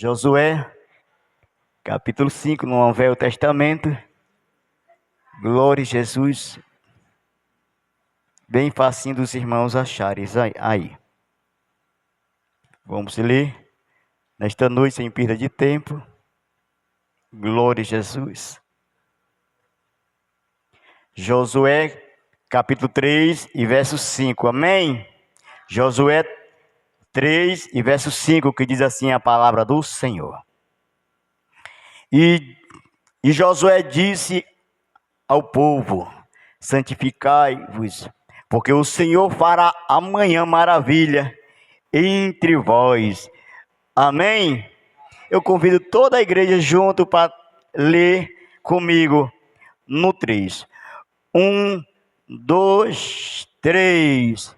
Josué, capítulo 5, no Velho Testamento. Glória a Jesus. Bem facinho dos irmãos acharem aí. Vamos ler nesta noite sem perda de tempo. Glória a Jesus. Josué, capítulo 3 e verso 5. Amém? Josué 3 e verso 5, que diz assim a palavra do Senhor. E Josué disse ao povo: santificai-vos, porque o Senhor fará amanhã maravilha entre vós. Amém? Eu convido toda a igreja junto para ler comigo no 3. 1, 2, 3.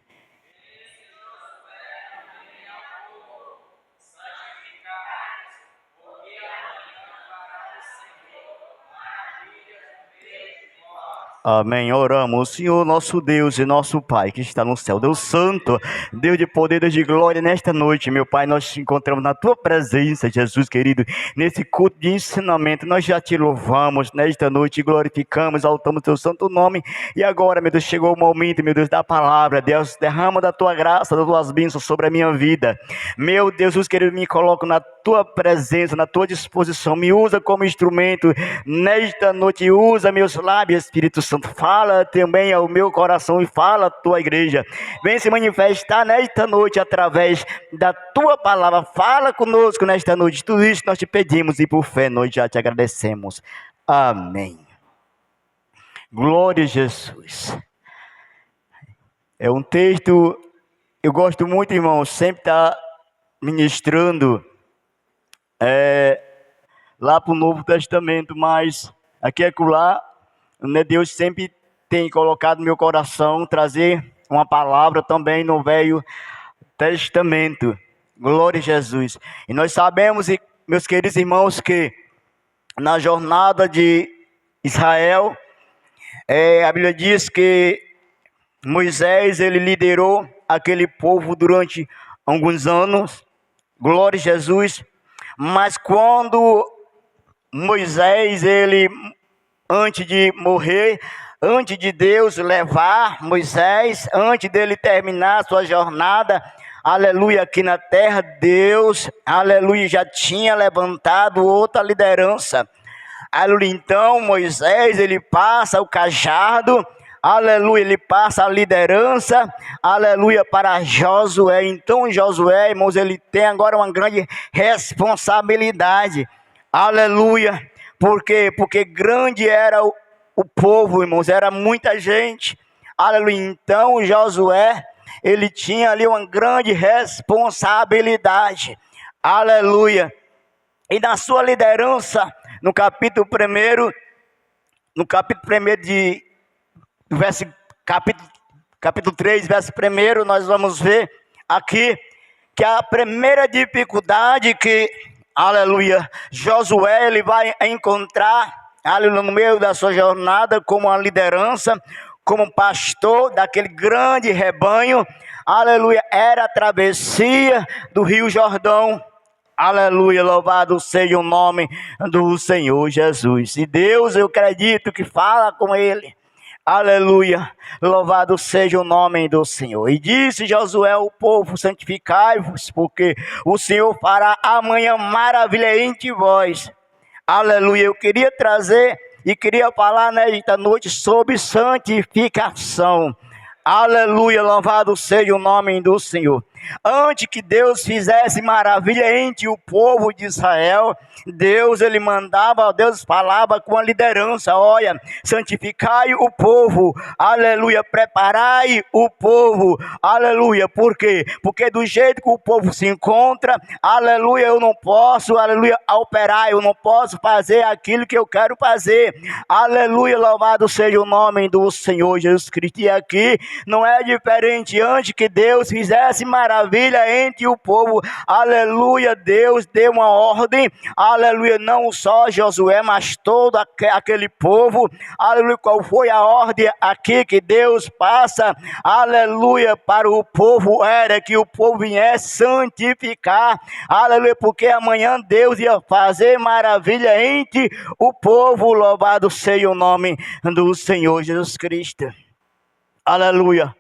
Amém. Oramos, Senhor, nosso Deus e nosso Pai, que está no céu, Deus Santo, Deus de poder, Deus de glória, nesta noite, meu Pai, nós te encontramos na Tua presença, Jesus querido, nesse culto de ensinamento, nós já te louvamos nesta noite, glorificamos, exaltamos Teu santo nome, e agora, meu Deus, chegou o momento, meu Deus, da palavra, Deus, derrama da Tua graça, das Tuas bênçãos sobre a minha vida, meu Deus, Jesus querido, me coloco na Tua presença, na Tua disposição, me usa como instrumento, nesta noite, usa meus lábios, Espírito Santo, fala também ao meu coração e fala à Tua igreja, vem se manifestar nesta noite através da Tua palavra, fala conosco nesta noite, tudo isso nós te pedimos e por fé nós já te agradecemos, amém. Glória a Jesus. É um texto, eu gosto muito, irmão, sempre está ministrando lá para o Novo Testamento, mas aqui é lá, né, Deus sempre tem colocado no meu coração trazer uma palavra também no Velho Testamento. Glória a Jesus. E nós sabemos, meus queridos irmãos, que na jornada de Israel, a Bíblia diz que Moisés, ele liderou aquele povo durante alguns anos. Glória a Jesus. Mas quando Moisés, ele, antes de morrer, antes de Deus levar Moisés, antes dele terminar sua jornada, aleluia, aqui na terra, Deus, aleluia, já tinha levantado outra liderança. Aleluia, então Moisés, ele passa o cajado, aleluia, ele passa a liderança, aleluia, para Josué. Então Josué, irmãos, ele tem agora uma grande responsabilidade, aleluia. Por quê? Porque grande era o povo, irmãos, era muita gente, aleluia. Então Josué, ele tinha ali uma grande responsabilidade, aleluia. E na sua liderança, no capítulo 1, capítulo 3, verso 1, nós vamos ver aqui que a primeira dificuldade que, aleluia, Josué ele vai encontrar, aleluia, no meio da sua jornada como uma liderança, como pastor daquele grande rebanho, aleluia, era a travessia do Rio Jordão. Aleluia, louvado seja o nome do Senhor Jesus. E Deus, eu acredito que fala com ele. Aleluia, louvado seja o nome do Senhor. E disse Josué ao povo: santificai-vos, porque o Senhor fará amanhã maravilha entre vós. Aleluia, eu queria trazer e queria falar nesta noite sobre santificação. Aleluia, louvado seja o nome do Senhor. Antes que Deus fizesse maravilha entre o povo de Israel, Deus, ele mandava, Deus falava com a liderança: olha, santificai o povo, aleluia, preparai o povo, aleluia. Por quê? Porque do jeito que o povo se encontra, aleluia, eu não posso, aleluia, operar, eu não posso fazer aquilo que eu quero fazer, aleluia, louvado seja o nome do Senhor Jesus Cristo. E aqui não é diferente, antes que Deus fizesse maravilha maravilha entre o povo. Aleluia, Deus deu uma ordem, aleluia, não só Josué, mas todo aquele povo. Aleluia, qual foi a ordem aqui que Deus passa, aleluia, para o povo? Era que o povo viesse santificar, aleluia, porque amanhã Deus ia fazer maravilha entre o povo. Louvado seja o nome do Senhor Jesus Cristo. Aleluia.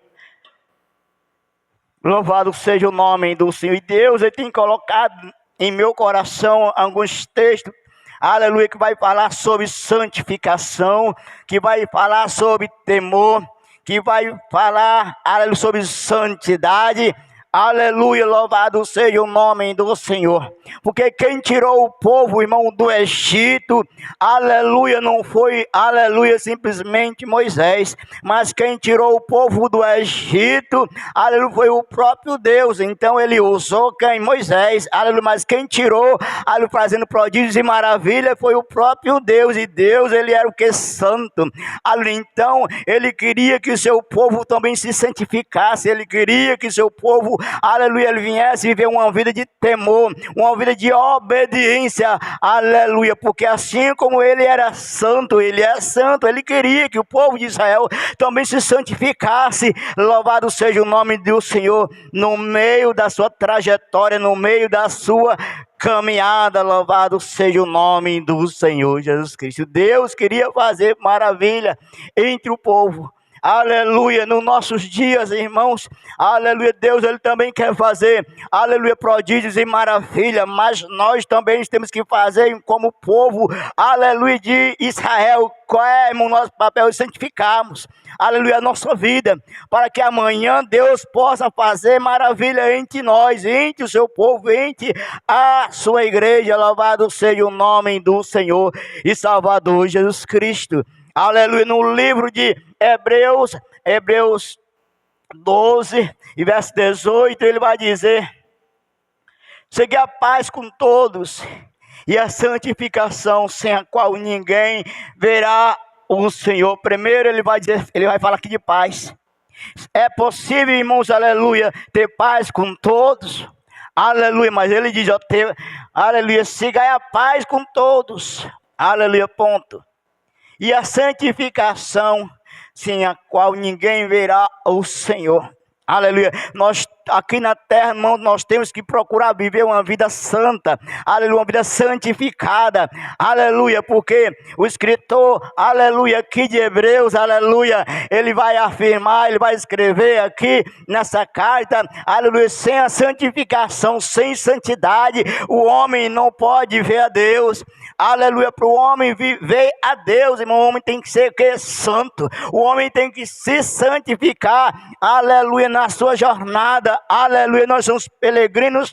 Louvado seja o nome do Senhor. E Deus, Ele tem colocado em meu coração alguns textos, aleluia, que vai falar sobre santificação, que vai falar sobre temor, que vai falar, aleluia, sobre santidade. Aleluia, louvado seja o nome do Senhor. Porque quem tirou o povo, irmão, do Egito, aleluia, não foi, aleluia, simplesmente Moisés, mas quem tirou o povo do Egito, aleluia, foi o próprio Deus. Então ele usou quem? Moisés, aleluia, mas quem tirou, aleluia, fazendo prodígios e maravilha, foi o próprio Deus. E Deus, ele era o que? Santo. Aleluia, então ele queria que o seu povo também se santificasse, ele queria que o seu povo, aleluia, ele viesse viver uma vida de temor, uma vida de obediência, aleluia, porque assim como ele era santo, ele é santo, ele queria que o povo de Israel também se santificasse. Louvado seja o nome do Senhor, no meio da sua trajetória, no meio da sua caminhada. Louvado seja o nome do Senhor Jesus Cristo. Deus queria fazer maravilha entre o povo. Aleluia, nos nossos dias, irmãos, aleluia, Deus, Ele também quer fazer, aleluia, prodígios e maravilha, mas nós também temos que fazer como povo, aleluia, de Israel. Qual é, irmão, nosso papel? Santificarmos, aleluia, a nossa vida, para que amanhã Deus possa fazer maravilha entre nós, entre o seu povo, entre a sua igreja. Louvado seja o nome do Senhor e Salvador Jesus Cristo. Aleluia, no livro de Hebreus 12, e verso 18, ele vai dizer: segui a paz com todos, e a santificação, sem a qual ninguém verá o Senhor. Primeiro ele vai dizer, ele vai falar aqui de paz. É possível, irmãos, aleluia, ter paz com todos? Aleluia, mas ele diz, aleluia, siga a paz com todos, aleluia, ponto. E a santificação, sem a qual ninguém verá o Senhor. Aleluia. Nós aqui na terra, irmão, nós temos que procurar viver uma vida santa, aleluia, uma vida santificada, aleluia, porque o escritor, aleluia, aqui de Hebreus, aleluia, ele vai afirmar, ele vai escrever aqui nessa carta, aleluia, sem a santificação, sem santidade, o homem não pode ver a Deus. Aleluia, para o homem ver a Deus, irmão, o homem tem que ser santo, o homem tem que se santificar, aleluia, na sua jornada, aleluia, nós somos peregrinos,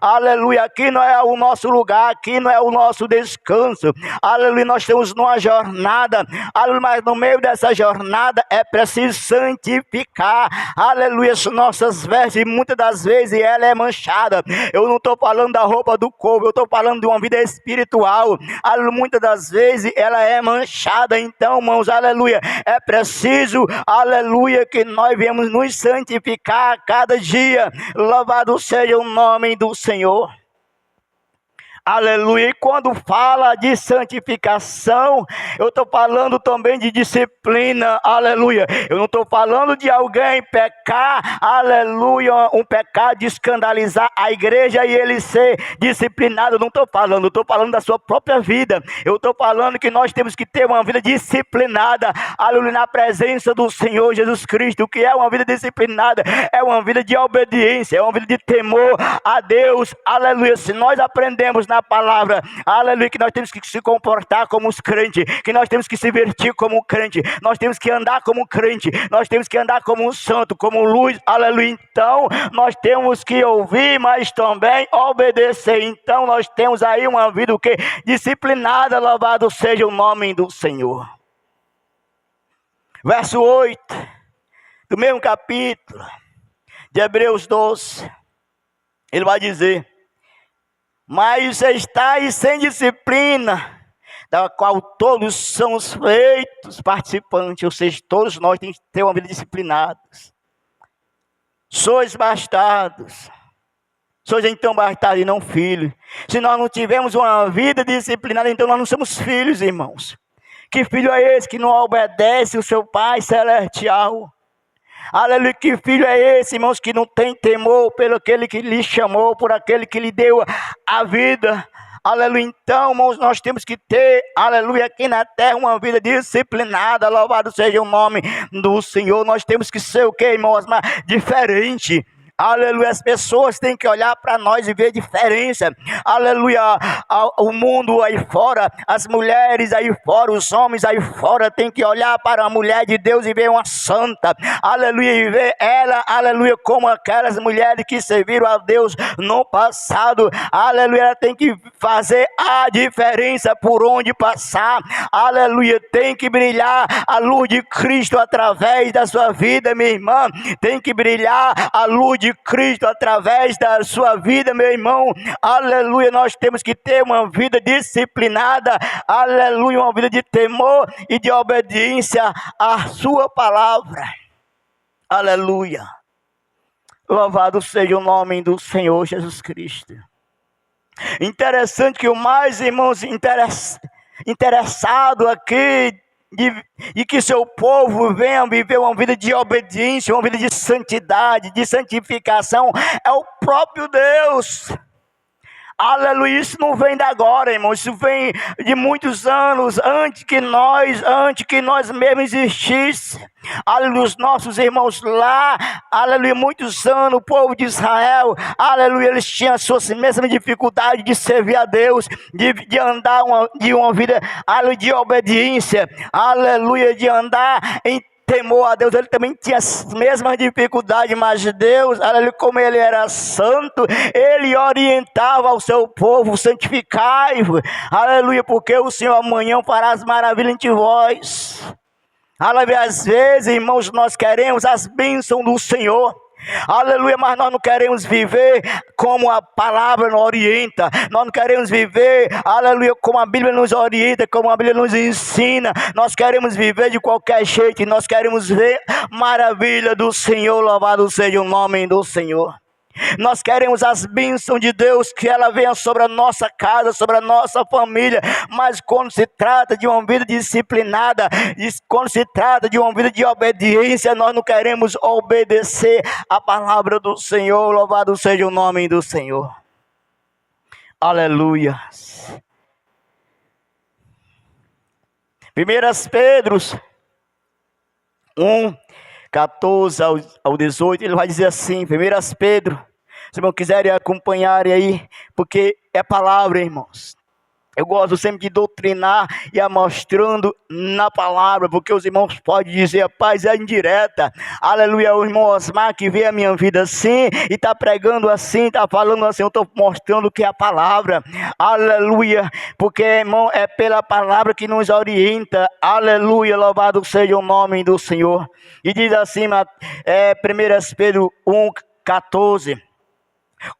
aleluia, aqui não é o nosso lugar, aqui não é o nosso descanso, aleluia, nós temos uma jornada, aleluia, mas no meio dessa jornada é preciso santificar, aleluia, as nossas vestes, muitas das vezes ela é manchada. Eu não estou falando da roupa do corpo, eu estou falando de uma vida espiritual, aleluia, muitas das vezes ela é manchada. Então, irmãos, aleluia, é preciso, aleluia, que nós viemos nos santificar a cada dia. Louvado seja o nome do Senhor. Aleluia, e quando fala de santificação, eu estou falando também de disciplina, aleluia. Eu não estou falando de alguém pecar, aleluia, um pecado de escandalizar a igreja e ele ser disciplinado. Eu não estou falando, estou falando da sua própria vida. Eu estou falando que nós temos que ter uma vida disciplinada, aleluia, na presença do Senhor Jesus Cristo. O que é uma vida disciplinada? É uma vida de obediência, é uma vida de temor a Deus, aleluia. Se nós aprendemos na palavra, aleluia, que nós temos que se comportar como os crentes, que nós temos que se vestir como crente, nós temos que andar como crente, nós temos que andar como um santo, como luz, aleluia. Então nós temos que ouvir, mas também obedecer. Então nós temos aí uma vida o quê? Disciplinada. Louvado seja o nome do Senhor. Verso 8 do mesmo capítulo de Hebreus 12, ele vai dizer: mas estáis sem disciplina, da qual todos somos feitos participantes. Ou seja, todos nós temos que ter uma vida disciplinada. Sois bastardos. Sois então bastardos e não filhos. Se nós não tivermos uma vida disciplinada, então nós não somos filhos, irmãos. Que filho é esse que não obedece o seu Pai celestial? Aleluia, que filho é esse, irmãos, que não tem temor pelo aquele que lhe chamou, por aquele que lhe deu a vida? Aleluia, então, irmãos, nós temos que ter, aleluia, aqui na terra uma vida disciplinada. Louvado seja o nome do Senhor. Nós temos que ser o que, irmãos? Mas diferente. Aleluia, as pessoas têm que olhar para nós e ver diferença. Aleluia, o mundo aí fora, as mulheres aí fora, os homens aí fora têm que olhar para a mulher de Deus e ver uma santa. Aleluia, e ver ela, aleluia, como aquelas mulheres que serviram a Deus no passado. Aleluia, ela tem que fazer a diferença por onde passar. Aleluia, tem que brilhar a luz de Cristo através da sua vida, minha irmã. Tem que brilhar a luz de Cristo através da sua vida, meu irmão. Aleluia, nós temos que ter uma vida disciplinada. Aleluia, uma vida de temor e de obediência à sua palavra. Aleluia. Louvado seja o nome do Senhor Jesus Cristo. Interessante que o mais, irmãos, interessado aqui e que seu povo venha viver uma vida de obediência, uma vida de santidade, de santificação, é o próprio Deus. Aleluia, isso não vem de agora, irmão, isso vem de muitos anos, antes que nós mesmos existíssemos. Aleluia, os nossos irmãos lá, aleluia, muitos anos, o povo de Israel, aleluia, eles tinham as suas mesmas dificuldades de servir a Deus, de andar de uma vida, aleluia, de obediência, aleluia, de andar em temor a Deus. Ele também tinha as mesmas dificuldades, mas Deus, aleluia, como ele era santo, ele orientava ao seu povo: santificai-vos, aleluia, porque o Senhor amanhã fará as maravilhas entre vós. Aleluia, às vezes, irmãos, nós queremos as bênçãos do Senhor, aleluia, mas nós não queremos viver como a palavra nos orienta. Nós não queremos viver, aleluia, como a Bíblia nos orienta, como a Bíblia nos ensina. Nós queremos viver de qualquer jeito e nós queremos ver maravilha do Senhor. Louvado seja o nome do Senhor. Nós queremos as bênçãos de Deus, que ela venha sobre a nossa casa, sobre a nossa família. Mas quando se trata de uma vida disciplinada, quando se trata de uma vida de obediência, nós não queremos obedecer a palavra do Senhor. Louvado seja o nome do Senhor. Aleluia. 1 Pedro 1, 14 ao 18, ele vai dizer assim, 1 Pedro, se não quiserem acompanhar aí, porque é palavra, irmãos. Eu gosto sempre de doutrinar e ir mostrando na palavra, porque os irmãos podem dizer: rapaz, é indireta. Aleluia, o irmão Osmar que vê a minha vida assim, e está pregando assim, está falando assim. Eu estou mostrando que é a palavra. Aleluia, porque, irmão, é pela palavra que nos orienta. Aleluia, louvado seja o nome do Senhor. E diz assim, 1 Pedro 1, 14.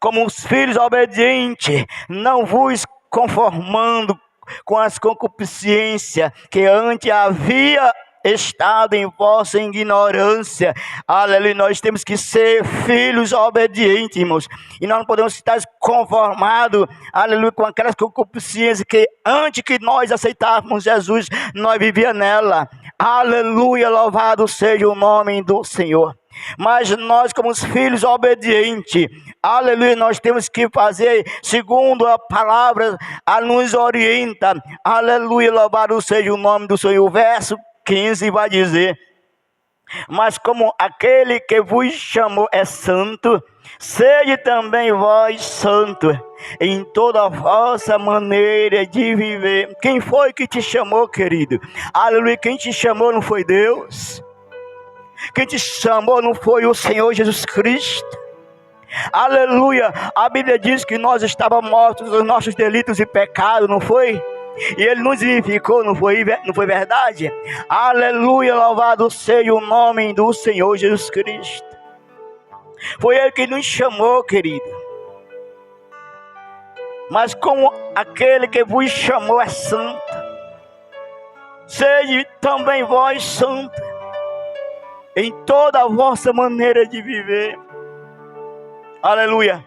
Como os filhos obedientes, não vos conformando com as concupiscências que antes havia estado em vossa ignorância. Aleluia, nós temos que ser filhos obedientes, irmãos, e nós não podemos estar conformados, aleluia, com aquelas concupiscências que antes que nós aceitássemos Jesus, nós vivíamos nela. Aleluia, louvado seja o nome do Senhor. Mas nós, como os filhos obedientes, aleluia, nós temos que fazer segundo a palavra nos orienta. Aleluia, louvado seja o nome do Senhor. O verso 15 vai dizer: mas como aquele que vos chamou é santo, sede também vós santo em toda a vossa maneira de viver. Quem foi que te chamou, querido? Aleluia, quem te chamou não foi Deus? Quem te chamou não foi o Senhor Jesus Cristo? Aleluia, a Bíblia diz que nós estávamos mortos nos nossos delitos e pecados, não foi? E Ele nos vivificou, não foi verdade? Aleluia, louvado seja o nome do Senhor Jesus Cristo. Foi Ele que nos chamou, querido. Mas como aquele que vos chamou é santo, sede também vós santo em toda a vossa maneira de viver. Aleluia.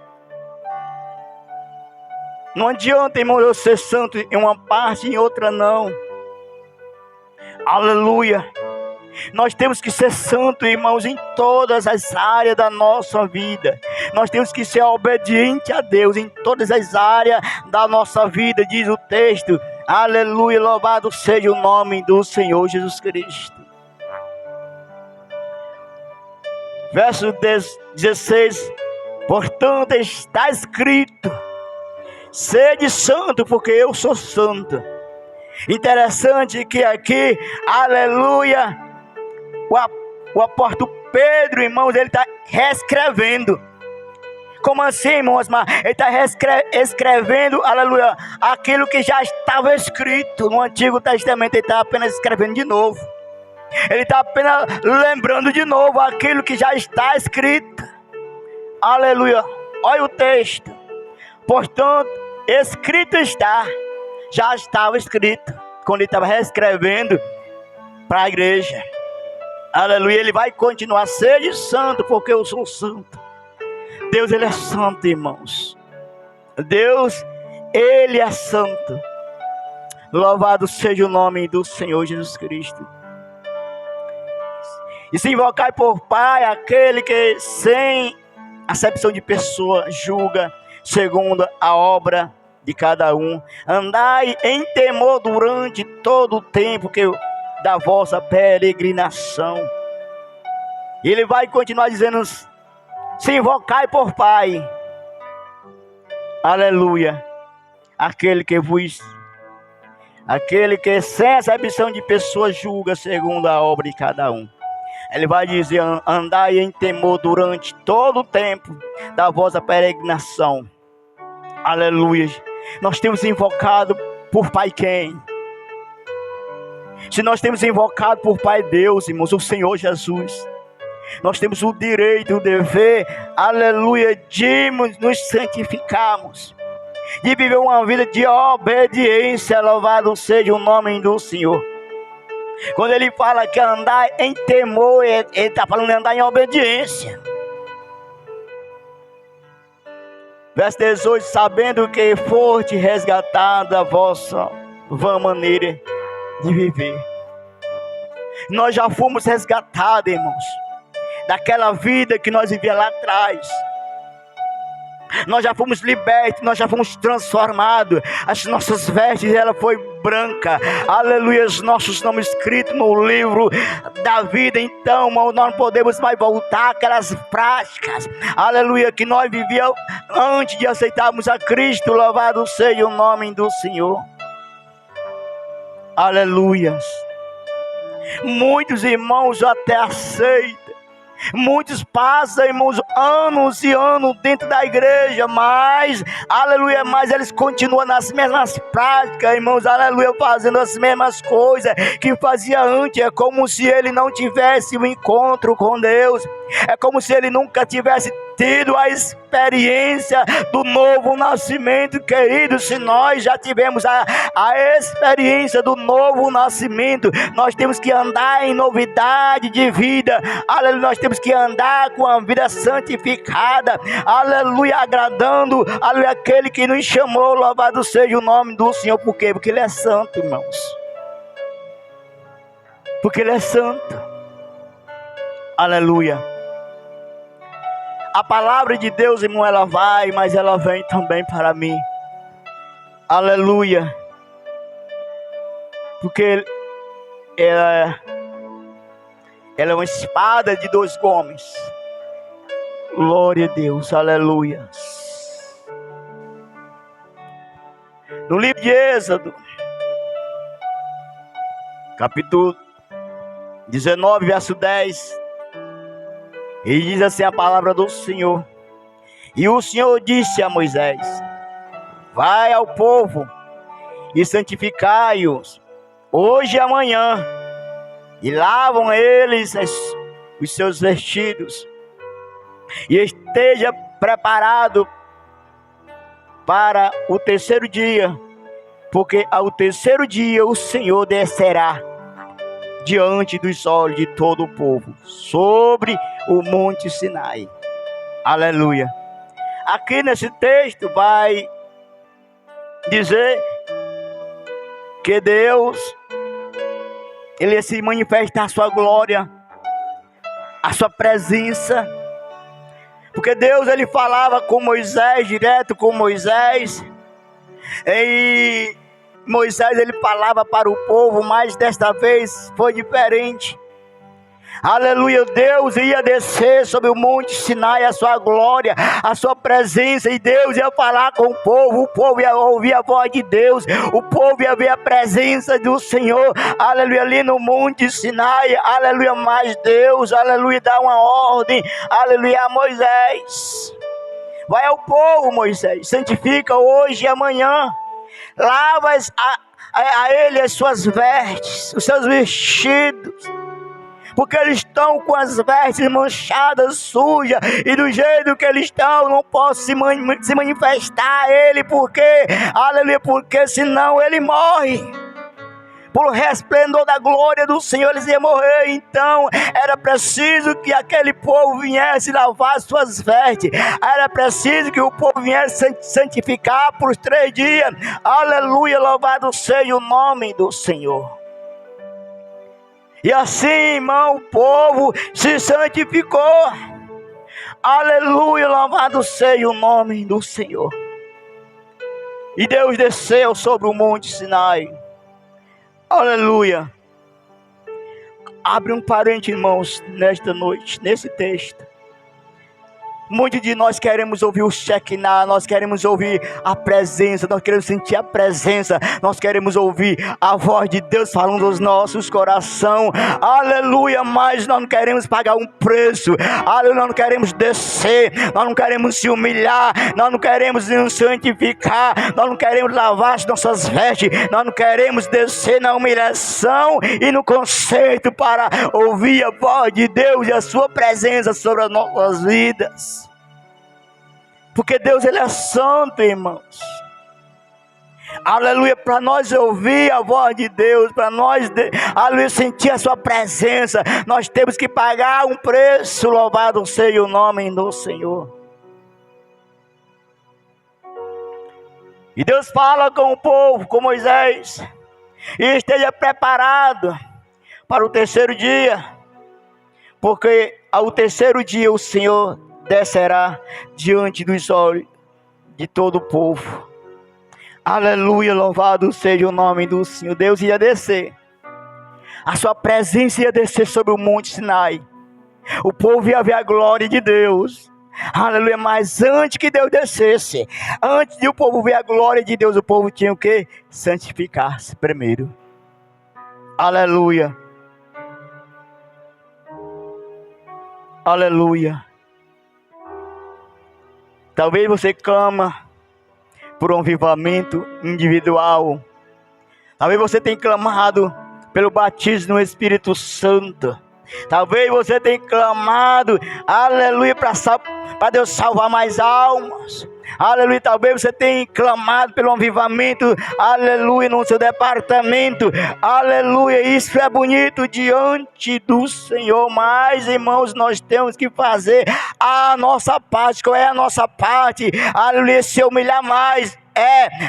Não adianta, irmão, eu ser santo em uma parte e em outra não. Aleluia. Nós temos que ser santos, irmãos, em todas as áreas da nossa vida. Nós temos que ser obedientes a Deus em todas as áreas da nossa vida, diz o texto. Aleluia, louvado seja o nome do Senhor Jesus Cristo. Verso 16. Portanto está escrito: sede santo, porque eu sou santo. Interessante que aqui, aleluia, o apóstolo Pedro, irmãos, ele está reescrevendo. Como assim, irmãos? Ele está escrevendo, aleluia, aquilo que já estava escrito no Antigo Testamento. Ele está apenas escrevendo de novo. Ele está apenas lembrando de novo aquilo que já está escrito. Aleluia. Olha o texto. Portanto, escrito está. Já estava escrito quando ele estava reescrevendo para a igreja. Aleluia. Ele vai continuar: seja santo, porque eu sou santo. Deus, ele é santo, irmãos. Deus, ele é santo. Louvado seja o nome do Senhor Jesus Cristo. E se invocai por Pai aquele que sem acepção de pessoa julga segundo a obra de cada um. Andai em temor durante todo o tempo da vossa peregrinação. E ele vai continuar dizendo: se invocai por Pai. Aleluia. Aquele que sem acepção de pessoa julga segundo a obra de cada um. Ele vai dizer: andai em temor durante todo o tempo da vossa peregrinação. Aleluia. Nós temos invocado por Pai quem? Se nós temos invocado por Pai Deus, irmãos, o Senhor Jesus, nós temos o direito, o dever, aleluia, de nos santificarmos, de viver uma vida de obediência. Louvado seja o nome do Senhor. Quando ele fala que andar em temor, ele está falando de andar em obediência. Verso 18: sabendo que foste resgatado da vossa vã maneira de viver. Nós já fomos resgatados, irmãos, daquela vida que nós vivíamos lá atrás. Nós já fomos libertos, nós já fomos transformados. As nossas vestes, ela foi branca. Aleluia, os nossos nomes escritos no livro da vida. Então, irmão, nós não podemos mais voltar àquelas práticas, aleluia, que nós vivíamos antes de aceitarmos a Cristo. Louvado seja o nome do Senhor. Aleluia. Muitos irmãos até aceitam. Muitos passam, irmãos, anos e anos dentro da igreja, mas, aleluia, mas eles continuam nas mesmas práticas, irmãos, aleluia, fazendo as mesmas coisas que fazia antes. É como se ele não tivesse um encontro com Deus. É como se ele nunca tivesse tido a experiência do novo nascimento, querido. Se nós já tivemos a experiência do novo nascimento, nós temos que andar em novidade de vida. Aleluia, nós temos que andar com a vida santificada, aleluia, agradando, aleluia, aquele que nos chamou. Louvado seja o nome do Senhor. Por quê? Porque ele é santo, irmãos. Porque ele é santo. Aleluia. A palavra de Deus, irmão, ela vai, mas ela vem também para mim. Aleluia. Porque ela é uma espada de dois gumes. Glória a Deus, aleluia. No livro de Êxodo, capítulo 19, verso 10, e diz assim a palavra do Senhor: e o Senhor disse a Moisés: vai ao povo e santificai-os hoje e amanhã, e lavam eles os seus vestidos, e esteja preparado para o terceiro dia, porque ao terceiro dia o Senhor descerá diante dos olhos de todo o povo sobre o monte Sinai. Aleluia. aqui nesse texto vai dizer que Deus, Ele ia se manifestar a sua glória, a sua presença, porque Deus, Ele falava com Moisés, direto com Moisés, e Moisés, ele falava para o povo, mas desta vez foi diferente. Aleluia, Deus ia descer sobre o monte Sinai, a sua glória, a sua presença, e Deus ia falar com o povo ia ouvir a voz de Deus, o povo ia ver a presença do Senhor, aleluia, ali no monte Sinai, aleluia, mas Deus, aleluia, dá uma ordem, aleluia, a Moisés: vai ao povo, Moisés, santifica hoje e amanhã, lava a ele as suas vestes, os seus vestidos, porque eles estão com as vestes manchadas, sujas, e do jeito que eles estão, não posso se manifestar a ele, porque, aleluia, porque senão ele morre. Por resplendor da glória do Senhor, eles iam morrer. Então era preciso que aquele povo viesse lavar suas vestes, era preciso que o povo viesse santificar por 3 dias. Aleluia, louvado seja o nome do Senhor. E assim, irmão, o povo se santificou. Aleluia, louvado seja o nome do Senhor. E Deus desceu sobre o monte Sinai. Aleluia. Abre um parênteses, irmãos, nesta noite, nesse texto. Muitos de nós queremos ouvir o Shekinah, nós queremos ouvir a presença, nós queremos sentir a presença, nós queremos ouvir a voz de Deus falando aos nossos corações, aleluia, mas nós não queremos pagar um preço, aleluia, nós não queremos descer, nós não queremos se humilhar, nós não queremos nos santificar, nós não queremos lavar as nossas vestes, nós não queremos descer na humilhação e no conceito para ouvir a voz de Deus e a sua presença sobre as nossas vidas. Porque Deus, Ele é santo, irmãos. Aleluia, para nós ouvir a voz de Deus, para nós, aleluia, sentir a sua presença, nós temos que pagar um preço. Louvado seja o nome do Senhor. E Deus fala com o povo, com Moisés: e esteja preparado para o 3º dia, porque ao 3º dia o Senhor descerá diante dos olhos de todo o povo. Aleluia, louvado seja o nome do Senhor. Deus ia descer, a sua presença ia descer sobre o monte Sinai, o povo ia ver a glória de Deus. Aleluia, mas antes que Deus descesse, antes de o povo ver a glória de Deus, o povo tinha o que? Santificar-se primeiro. Aleluia. Aleluia. Talvez você clama por um avivamento individual. Talvez você tenha clamado pelo batismo no Espírito Santo. Talvez você tenha clamado, aleluia, para Deus salvar mais almas. Aleluia, talvez você tenha clamado pelo avivamento, aleluia, no seu departamento. Aleluia, isso é bonito diante do Senhor. Mas, irmãos, nós temos que fazer a nossa parte. Qual é a nossa parte? Aleluia, se humilhar mais.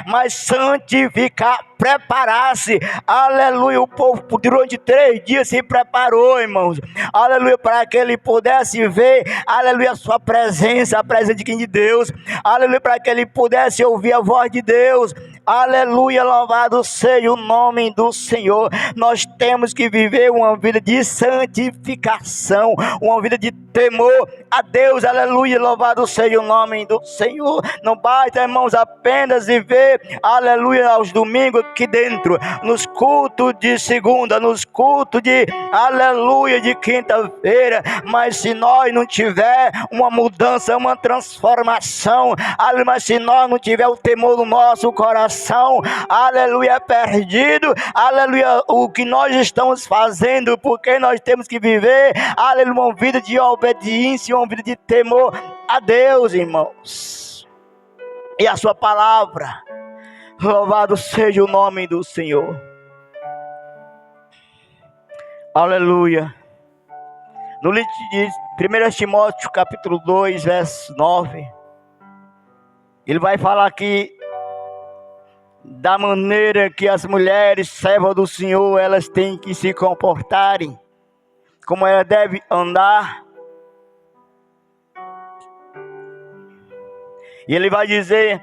Mas santificar, preparar-se. Aleluia, o povo durante 3 dias se preparou, irmãos. Aleluia, para que ele pudesse ver, aleluia, a sua presença, a presença de quem? De Deus. Aleluia, para que ele pudesse ouvir a voz de Deus. Aleluia, louvado seja o nome do Senhor. Nós temos que viver uma vida de santificação, uma vida de temor a Deus. Aleluia, louvado seja o nome do Senhor. Não basta, irmãos, apenas viver, aleluia, aos domingos aqui dentro, nos cultos de segunda, nos cultos de, aleluia, de quinta-feira, mas se nós não tiver uma mudança, uma transformação, aleluia, mas se nós não tiver o temor no nosso coração, aleluia, é perdido. Aleluia, o que nós estamos fazendo, porque nós temos que viver, aleluia, uma vida de obediência, uma vida de temor a Deus, irmãos, e a sua palavra. Louvado seja o nome do Senhor. Aleluia. No livro de 1 Timóteo capítulo 2, verso 9, Ele vai falar aqui da maneira que as mulheres servas do Senhor, elas têm que se comportarem, como ela deve andar. E ele vai dizer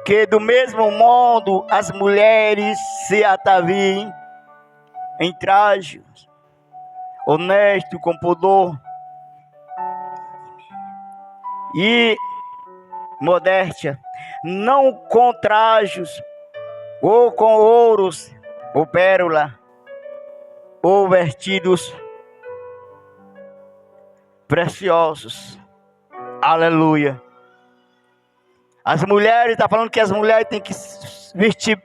que do mesmo modo as mulheres se ataviem em trajes honesto, com pudor e modéstia, não com trajes ou com ouros ou pérola ou vestidos preciosos. Aleluia. As mulheres, está falando que as mulheres têm que vestir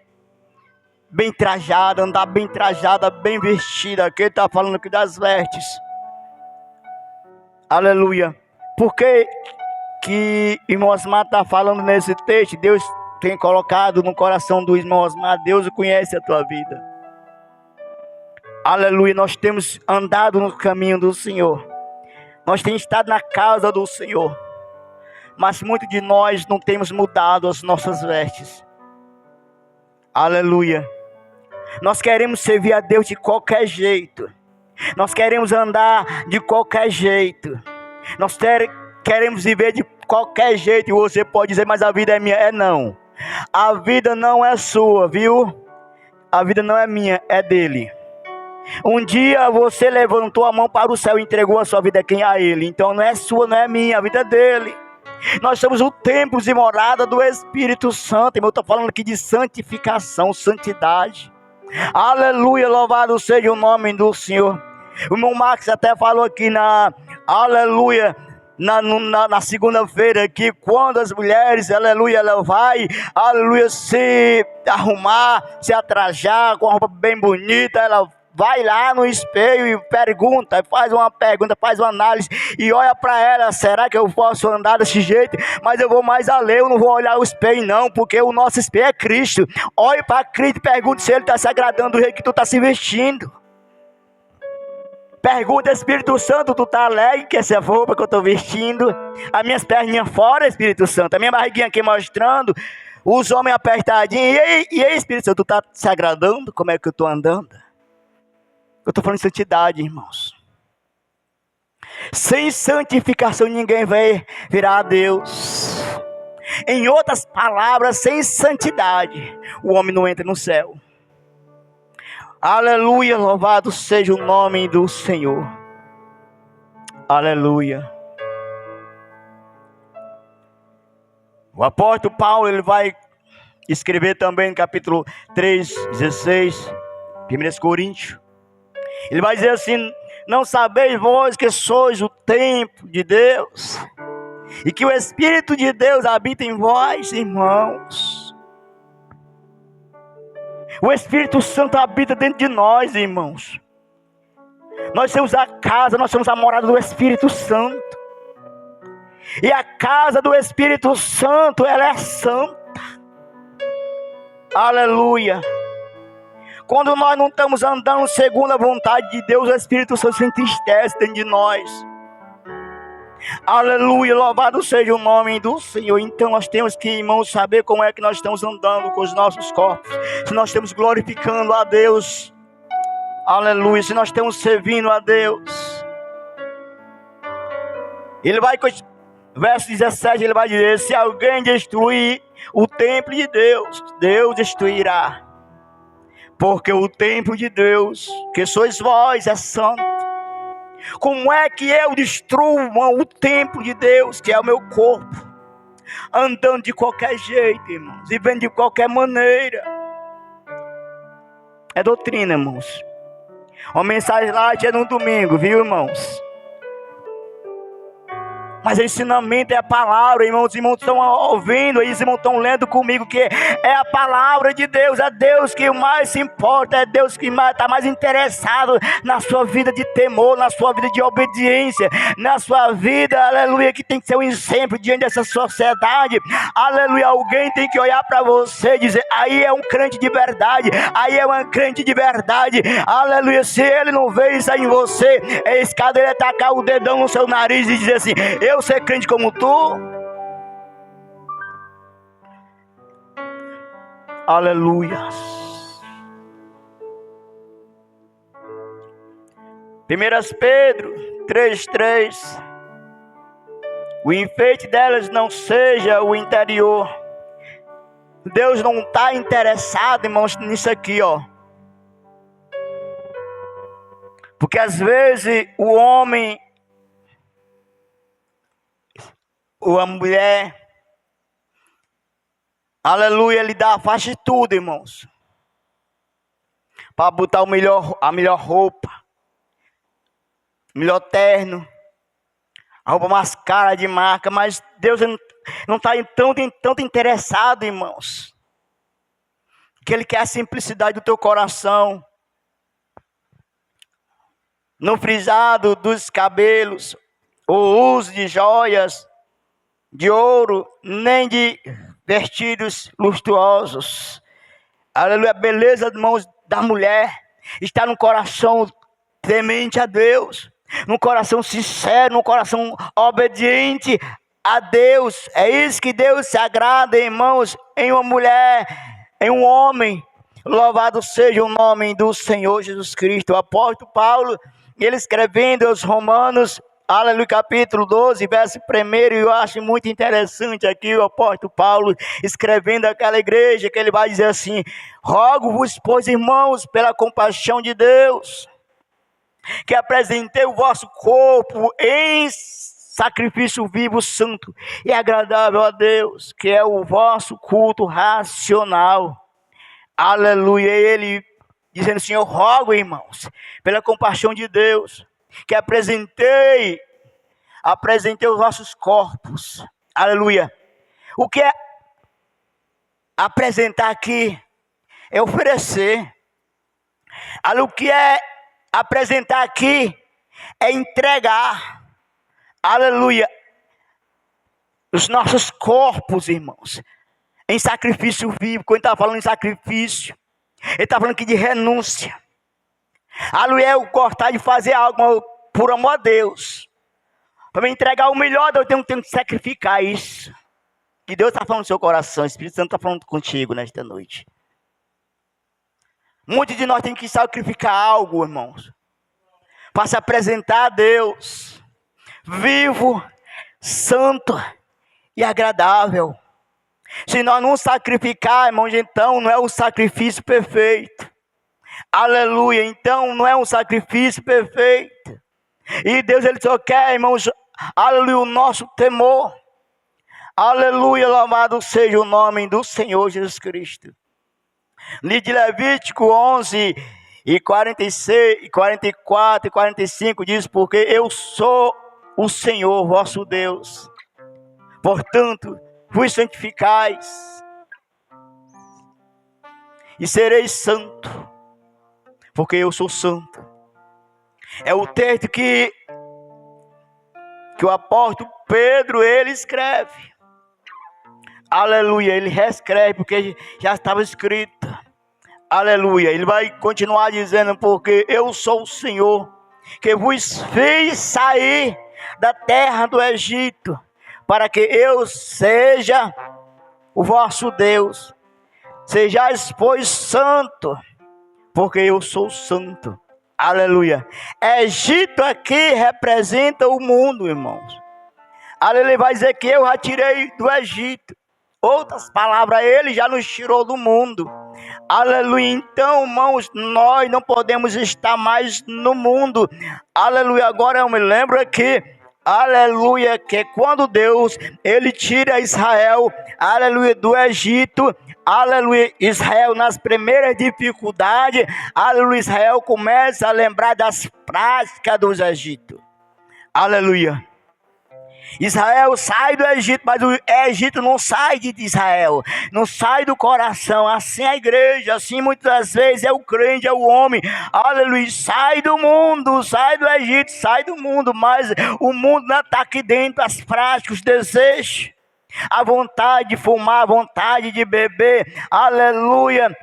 bem trajada, andar bem trajada, bem vestida. Aqui ele está falando aqui das vestes. Aleluia. Por que irmão Osmar está falando nesse texto? Deus tem colocado no coração do irmão Osmar. Deus conhece a tua vida. Aleluia. Nós temos andado no caminho do Senhor. Nós temos estado na casa do Senhor. Mas muitos de nós não temos mudado as nossas vestes. Aleluia. Nós queremos servir a Deus de qualquer jeito. Nós queremos andar de qualquer jeito. Nós queremos viver de qualquer jeito. E você pode dizer, mas a vida é minha. É não. A vida não é sua, viu? A vida não é minha, é dele. Um dia você levantou a mão para o céu e entregou a sua vida a ele. Então não é sua, não é minha, a vida é dele. Nós somos o templo e morada do Espírito Santo. Eu estou falando aqui de santificação, santidade. Aleluia, louvado seja o nome do Senhor. O irmão Max até falou aqui aleluia, na segunda-feira, que quando as mulheres, aleluia, ela vai, aleluia, se arrumar, se atrajar com a roupa bem bonita, ela vai lá no espelho e pergunta, faz uma pergunta, faz uma análise e olha para ela, será que eu posso andar desse jeito? Mas eu vou mais além, eu não vou olhar o espelho não, porque o nosso espelho é Cristo. Olhe para Cristo e pergunte se ele está se agradando do jeito que tu está se vestindo. Pergunta, Espírito Santo, tu está alegre com essa roupa que eu estou vestindo? As minhas perninhas fora, Espírito Santo, a minha barriguinha aqui mostrando, os homens apertadinhos, e aí Espírito Santo, tu está se agradando? Como é que eu estou andando? Eu estou falando de santidade, irmãos. Sem santificação ninguém vai virar a Deus. Em outras palavras, sem santidade o homem não entra no céu. Aleluia, louvado seja o nome do Senhor. Aleluia. O apóstolo Paulo, ele vai escrever também no capítulo 3, 16, 1 Coríntios. Ele vai dizer assim, não sabeis vós que sois o templo de Deus, e que o Espírito de Deus habita em vós, irmãos. O Espírito Santo habita dentro de nós, irmãos. Nós somos a casa, nós somos a morada do Espírito Santo. E a casa do Espírito Santo, ela é santa. Aleluia. Quando nós não estamos andando segundo a vontade de Deus, o Espírito Santo se entristece dentro de nós. Aleluia, louvado seja o nome do Senhor. Então nós temos que, irmãos, saber como é que nós estamos andando com os nossos corpos. Se nós estamos glorificando a Deus. Aleluia, se nós estamos servindo a Deus. Ele vai, verso 17, ele vai dizer, se alguém destruir o templo de Deus, Deus destruirá. Porque o templo de Deus, que sois vós, é santo. Como é que eu destruo o templo de Deus, que é o meu corpo? Andando de qualquer jeito, irmãos. Vivendo de qualquer maneira. É doutrina, irmãos. Uma mensagem lá é no domingo, viu, irmãos? Mas o ensinamento é a palavra, irmãos. Os irmãos estão ouvindo, os irmãos estão lendo comigo, que é a palavra de Deus. É Deus que mais se importa, é Deus que está mais interessado na sua vida de temor, na sua vida de obediência, na sua vida, aleluia, que tem que ser um exemplo diante dessa sociedade. Aleluia, alguém tem que olhar para você e dizer, aí é um crente de verdade, aí é uma crente de verdade. Aleluia, se ele não vê isso aí em você, é escada ele tacar o dedão no seu nariz e dizer assim, eu ser crente como tu? Aleluia. 1 Pedro 3:3. O enfeite delas não seja o interior. Deus não está interessado, irmãos, nisso aqui, ó. Porque às vezes o homem ou a mulher, aleluia, ele faz de tudo, irmãos, para botar a melhor roupa, o melhor terno, a roupa mais cara de marca, mas Deus não está tanto interessado, irmãos, que Ele quer a simplicidade do teu coração, no frisado dos cabelos, o uso de joias, de ouro, nem de vestidos luxuosos. Aleluia, a beleza, irmãos, da mulher está no coração temente a Deus, no coração sincero, no coração obediente a Deus. É isso que Deus se agrada, irmãos, em uma mulher, em um homem. Louvado seja o nome do Senhor Jesus Cristo. O apóstolo Paulo, ele escrevendo aos Romanos, aleluia, capítulo 12, verso 1, eu acho muito interessante aqui o apóstolo Paulo escrevendo aquela igreja, que ele vai dizer assim: rogo-vos, pois, irmãos, pela compaixão de Deus, que apresentei o vosso corpo em sacrifício vivo, santo e agradável a Deus, que é o vosso culto racional. Aleluia. Ele dizendo assim: eu rogo, irmãos, pela compaixão de Deus, que apresentei os vossos corpos. Aleluia. O que é apresentar aqui? É oferecer. O que é apresentar aqui? É entregar. Aleluia. Os nossos corpos, irmãos, em sacrifício vivo. Quando ele está falando em sacrifício, ele está falando aqui de renúncia. Aleluia, eu gostar de fazer algo por amor a Deus. Para me entregar o melhor, eu tenho que sacrificar isso. Que Deus está falando no seu coração, o Espírito Santo está falando contigo nesta noite. Muitos de nós temos que sacrificar algo, irmãos, para se apresentar a Deus, vivo, santo e agradável. Se nós não sacrificar, irmãos, então não é um sacrifício perfeito. Aleluia, então não é um sacrifício perfeito. E Deus, Ele só quer, irmãos, aleluia, o nosso temor. Aleluia, louvado seja o nome do Senhor Jesus Cristo. De Levítico 11, e 46, 44 e 45 diz: porque eu sou o Senhor vosso Deus. Portanto, vos santificais e sereis santo, porque eu sou santo. É o texto que o apóstolo Pedro, ele escreve. Aleluia, ele reescreve porque já estava escrito. Aleluia, ele vai continuar dizendo: porque eu sou o Senhor, que vos fiz sair da terra do Egito, para que eu seja o vosso Deus. Sejais, pois, santo, porque eu sou santo. Aleluia. Egito aqui representa o mundo, irmãos. Aleluia, ele vai dizer que eu já tirei do Egito. Outras palavras, ele já nos tirou do mundo. Aleluia. Então, irmãos, nós não podemos estar mais no mundo. Aleluia. Agora eu me lembro aqui, aleluia, que quando Deus, ele tira Israel, aleluia, do Egito, aleluia, Israel nas primeiras dificuldades, aleluia, Israel começa a lembrar das práticas dos Egito. Aleluia. Israel sai do Egito, mas o Egito não sai de Israel, não sai do coração. Assim é a igreja, assim muitas vezes é o crente, é o homem, aleluia, sai do mundo, sai do Egito, sai do mundo, mas o mundo não está aqui dentro, as práticas, os desejos, a vontade de fumar, a vontade de beber, aleluia,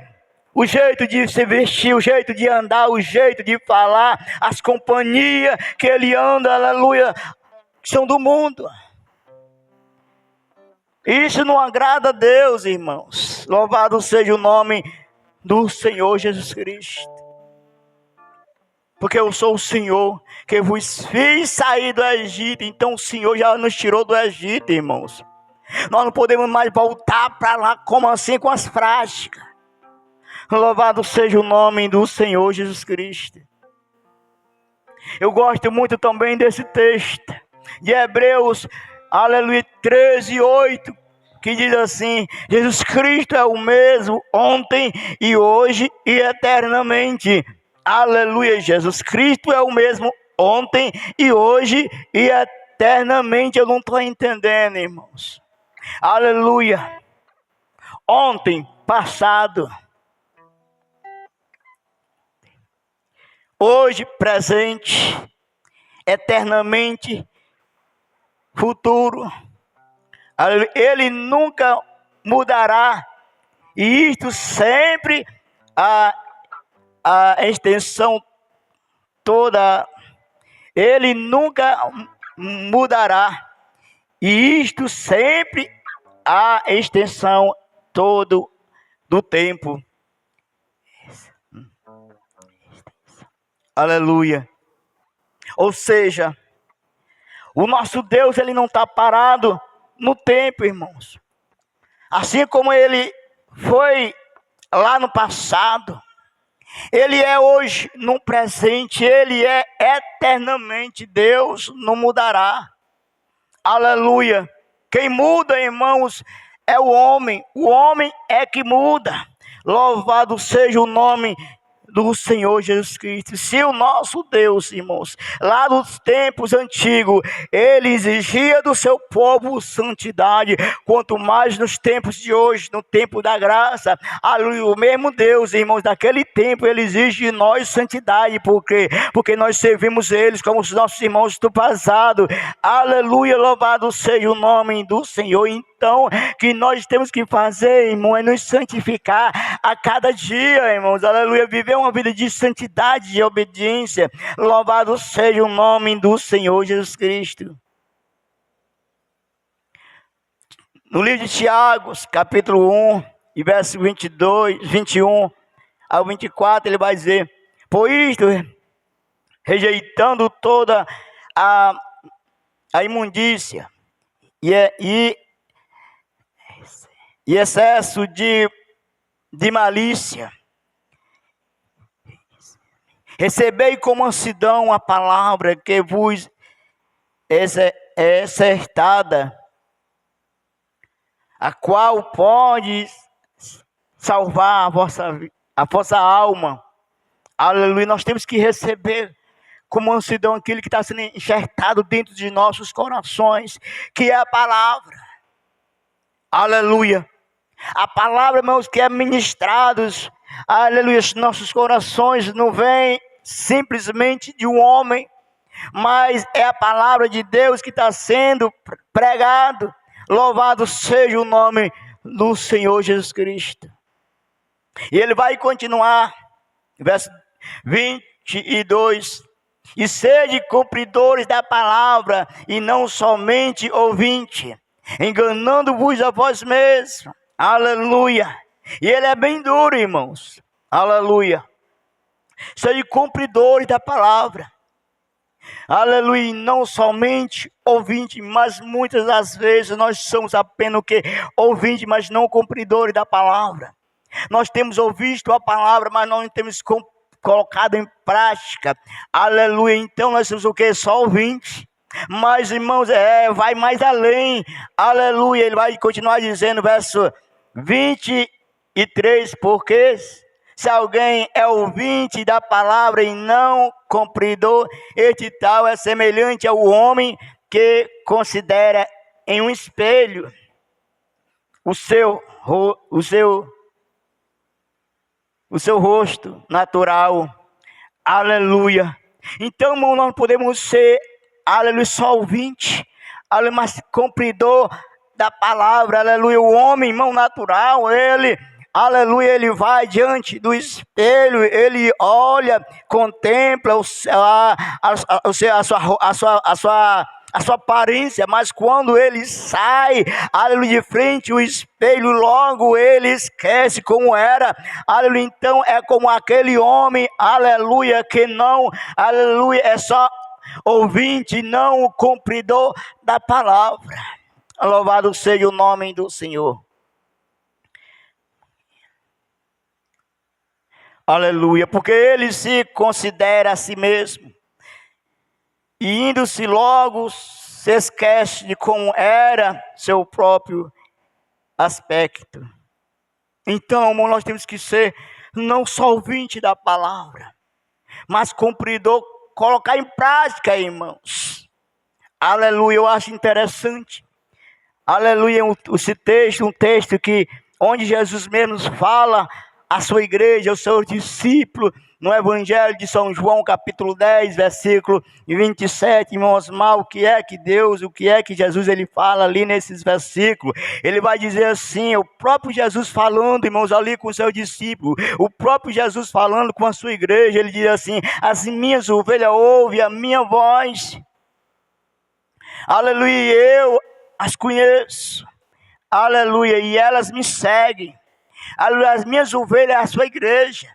o jeito de se vestir, o jeito de andar, o jeito de falar, as companhias que ele anda, aleluia, são do mundo. Isso não agrada a Deus, irmãos. Louvado seja o nome do Senhor Jesus Cristo. Porque eu sou o Senhor que vos fiz sair do Egito. Então o Senhor já nos tirou do Egito, irmãos. Nós não podemos mais voltar para lá como assim com as práticas. Louvado seja o nome do Senhor Jesus Cristo. Eu gosto muito também desse texto de Hebreus, aleluia, 13:8, que diz assim: Jesus Cristo é o mesmo ontem e hoje e eternamente. Aleluia, Jesus Cristo é o mesmo ontem e hoje e eternamente. Eu não estou entendendo, irmãos. Aleluia. Ontem, passado. Hoje, presente, eternamente, futuro. Ele nunca mudará. E isto sempre, a extensão toda, ele nunca mudará. E isto sempre, a extensão todo do tempo. Aleluia. Ou seja, o nosso Deus, ele não está parado no tempo, irmãos. Assim como ele foi lá no passado, ele é hoje no presente, ele é eternamente. Deus não mudará. Aleluia. Quem muda, irmãos, é o homem é que muda. Louvado seja o nome do Senhor Jesus Cristo. Se o nosso Deus, irmãos, lá nos tempos antigos, ele exigia do seu povo santidade, quanto mais nos tempos de hoje, no tempo da graça, aleluia, o mesmo Deus, irmãos, daquele tempo, ele exige de nós santidade, porque nós servimos eles como os nossos irmãos do passado. Aleluia, louvado seja o nome do Senhor. Então, que nós temos que fazer, irmão, é nos santificar a cada dia, irmãos, aleluia, viver uma vida de santidade, de obediência. Louvado seja o nome do Senhor Jesus Cristo. No livro de Tiago, capítulo 1, e verso 21 ao 24, ele vai dizer: por isto, rejeitando toda a imundícia e excesso de malícia, recebei com mansidão a palavra que vos é exertada, a qual pode salvar a vossa alma. Aleluia. Nós temos que receber com mansidão aquilo que está sendo enxertado dentro de nossos corações, que é a palavra. Aleluia. A palavra, irmãos, que é ministrada, aleluia, nossos corações não vem simplesmente de um homem, mas é a palavra de Deus que está sendo pregado. Louvado seja o nome do Senhor Jesus Cristo. E ele vai continuar, verso 22, e sede cumpridores da palavra, e não somente ouvintes, enganando-vos a vós mesmos. Aleluia. E ele é bem duro, irmãos. Aleluia. Sede cumpridores da palavra. Aleluia. E não somente ouvinte, mas muitas das vezes nós somos apenas o que? Ouvinte, mas não cumpridores da palavra. Nós temos ouvido a palavra, mas não temos colocado em prática. Aleluia. Então nós somos o que? Só ouvinte. Mas, irmãos, vai mais além. Aleluia. Ele vai continuar dizendo, verso 23, porque se alguém é ouvinte da palavra e não cumpridor, este tal é semelhante ao homem que considera em um espelho o seu rosto natural. Aleluia. Então, irmão, nós podemos ser, aleluia, só ouvinte, aleluia, mas cumpridor da palavra. Aleluia. O homem, irmão, natural, ele, aleluia, ele vai diante do espelho, ele olha, contempla a sua aparência, mas quando ele sai, aleluia, de frente o espelho, logo ele esquece como era, aleluia. Então é como aquele homem, aleluia, que não, aleluia, é só ouvinte, não o cumpridor da palavra. Louvado seja o nome do Senhor. Aleluia, porque ele se considera a si mesmo, e indo-se logo, se esquece de como era seu próprio aspecto. Então, irmão, nós temos que ser não só ouvinte da palavra, mas cumpridor, colocar em prática, irmãos. Aleluia, eu acho interessante. Aleluia, esse texto, um texto que, onde Jesus mesmo fala a sua igreja, os seus discípulos, no Evangelho de São João, capítulo 10, versículo 27, irmãos, mal, o que é que Deus, o que é que Jesus, ele fala ali nesses versículos, ele vai dizer assim, o próprio Jesus falando, irmãos, ali com os seus discípulos, o próprio Jesus falando com a sua igreja, ele diz assim, as minhas ovelhas ouvem a minha voz, aleluia, eu as conheço, aleluia, e elas me seguem, aleluia, as minhas ovelhas é a sua igreja.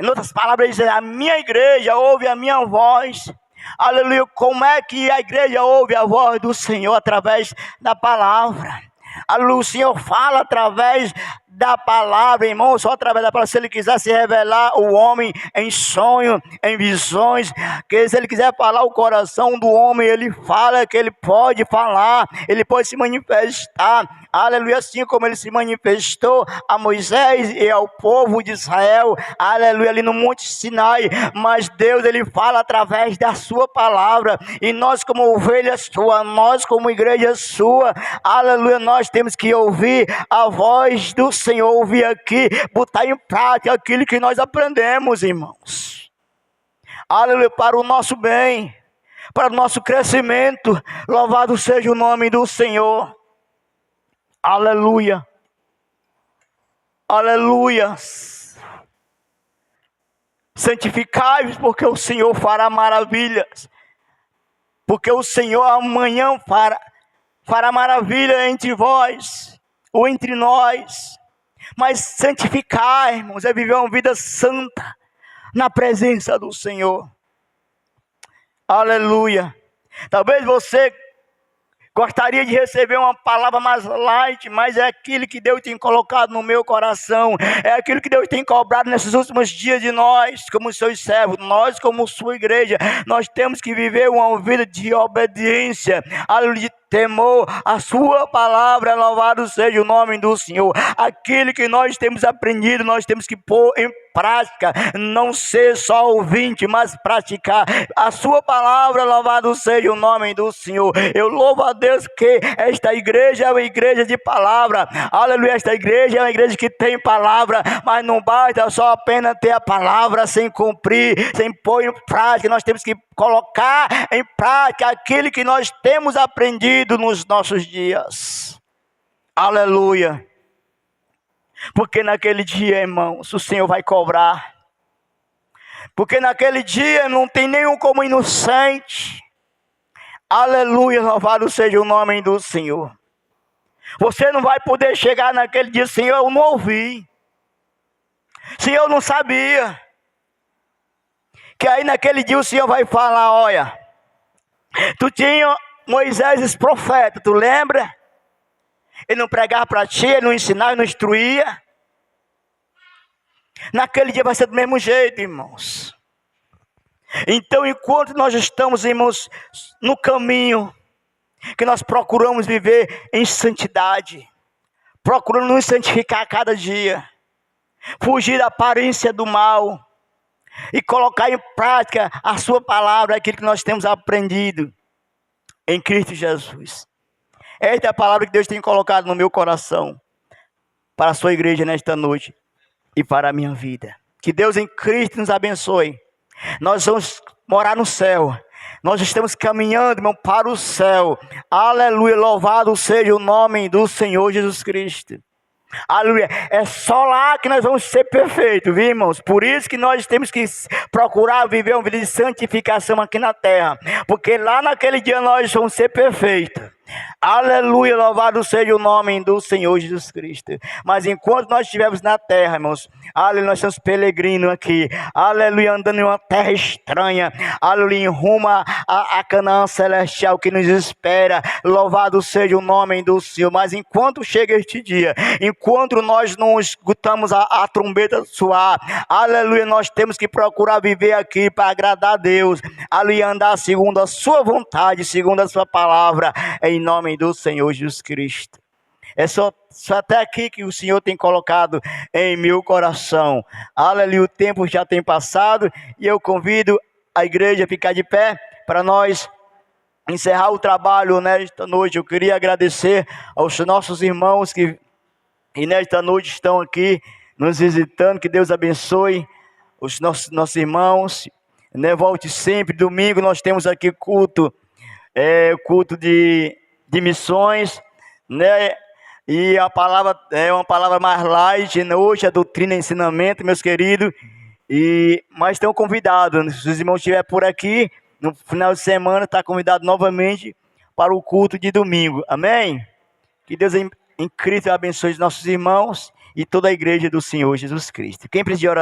Em outras palavras, diz, a minha igreja ouve a minha voz. Aleluia, como é que a igreja ouve a voz do Senhor? Através da palavra. Aleluia, o Senhor fala através da palavra, irmão, só através da palavra. Se ele quiser se revelar o homem em sonho, em visões, que se ele quiser falar o coração do homem, ele fala que ele pode falar, ele pode se manifestar, aleluia, assim como ele se manifestou a Moisés e ao povo de Israel, aleluia, ali no Monte Sinai, mas Deus, ele fala através da sua palavra, e nós como ovelhas sua, nós como igreja sua, aleluia, nós temos que ouvir a voz do Senhor, ouvir aqui, botar em prática aquilo que nós aprendemos, irmãos. Aleluia, para o nosso bem, para o nosso crescimento. Louvado seja o nome do Senhor. Aleluia. Aleluia. Santificai-vos, porque o Senhor fará maravilhas. Porque o Senhor amanhã fará maravilha entre vós, ou entre nós. Mas santificar, irmãos, é viver uma vida santa na presença do Senhor. Aleluia. Talvez você gostaria de receber uma palavra mais light, mas é aquilo que Deus tem colocado no meu coração, é aquilo que Deus tem cobrado nesses últimos dias de nós, como seus servos, nós como sua igreja, nós temos que viver uma vida de obediência, aleluia, de temor, a sua palavra, louvado seja o nome do Senhor. Aquilo que nós temos aprendido, nós temos que pôr em prática, não ser só ouvinte, mas praticar a sua palavra, louvado seja o nome do Senhor. Eu louvo a Deus que esta igreja é uma igreja de palavra, aleluia, esta igreja é uma igreja que tem palavra, mas não basta só apenas ter a palavra sem cumprir, sem pôr em prática, nós temos que colocar em prática aquilo que nós temos aprendido nos nossos dias, aleluia. Porque naquele dia, irmãos, o Senhor vai cobrar. Porque naquele dia não tem nenhum como inocente. Aleluia, louvado seja o nome do Senhor. Você não vai poder chegar naquele dia, Senhor, eu não ouvi. Senhor, eu não sabia. Que aí naquele dia o Senhor vai falar, olha, tu tinha Moisés, esse profeta, tu lembra? Ele não pregava para ti, ele não ensinava, ele não instruía. Naquele dia vai ser do mesmo jeito, irmãos. Então, enquanto nós estamos, irmãos, no caminho, que nós procuramos viver em santidade, procurando nos santificar a cada dia, fugir da aparência do mal, e colocar em prática a sua palavra, aquilo que nós temos aprendido em Cristo Jesus. Esta é a palavra que Deus tem colocado no meu coração, para a sua igreja nesta noite e para a minha vida. Que Deus em Cristo nos abençoe. Nós vamos morar no céu. Nós estamos caminhando, irmão, para o céu. Aleluia, louvado seja o nome do Senhor Jesus Cristo. Aleluia. É só lá que nós vamos ser perfeitos, viu, irmãos? Por isso que nós temos que procurar viver uma vida de santificação aqui na terra. Porque lá naquele dia nós vamos ser perfeitos. Aleluia, louvado seja o nome do Senhor Jesus Cristo. Mas enquanto nós estivermos na terra, irmãos, aleluia, nós somos peregrinos aqui, aleluia, andando em uma terra estranha, aleluia, em rumo a Canaã celestial que nos espera. Louvado seja o nome do Senhor. Mas enquanto chega este dia, enquanto nós não escutamos a trombeta soar, aleluia, nós temos que procurar viver aqui para agradar a Deus, aleluia, andar segundo a sua vontade, segundo a sua palavra, em nome do Senhor Jesus Cristo. É só até aqui que o Senhor tem colocado em meu coração. Aleluia, o tempo já tem passado e eu convido a igreja a ficar de pé para nós encerrar o trabalho nesta noite. Eu queria agradecer aos nossos irmãos que nesta noite estão aqui nos visitando. Que Deus abençoe os nossos irmãos, né? Volte sempre. Domingo nós temos aqui culto de missões, né? E a palavra é uma palavra mais light, né? Hoje a doutrina e ensinamento, meus queridos. Mas tem um convidado, se os irmãos estiverem por aqui, no final de semana, está convidado novamente para o culto de domingo. Amém? Que Deus em Cristo abençoe os nossos irmãos e toda a igreja do Senhor Jesus Cristo. Quem precisa de oração?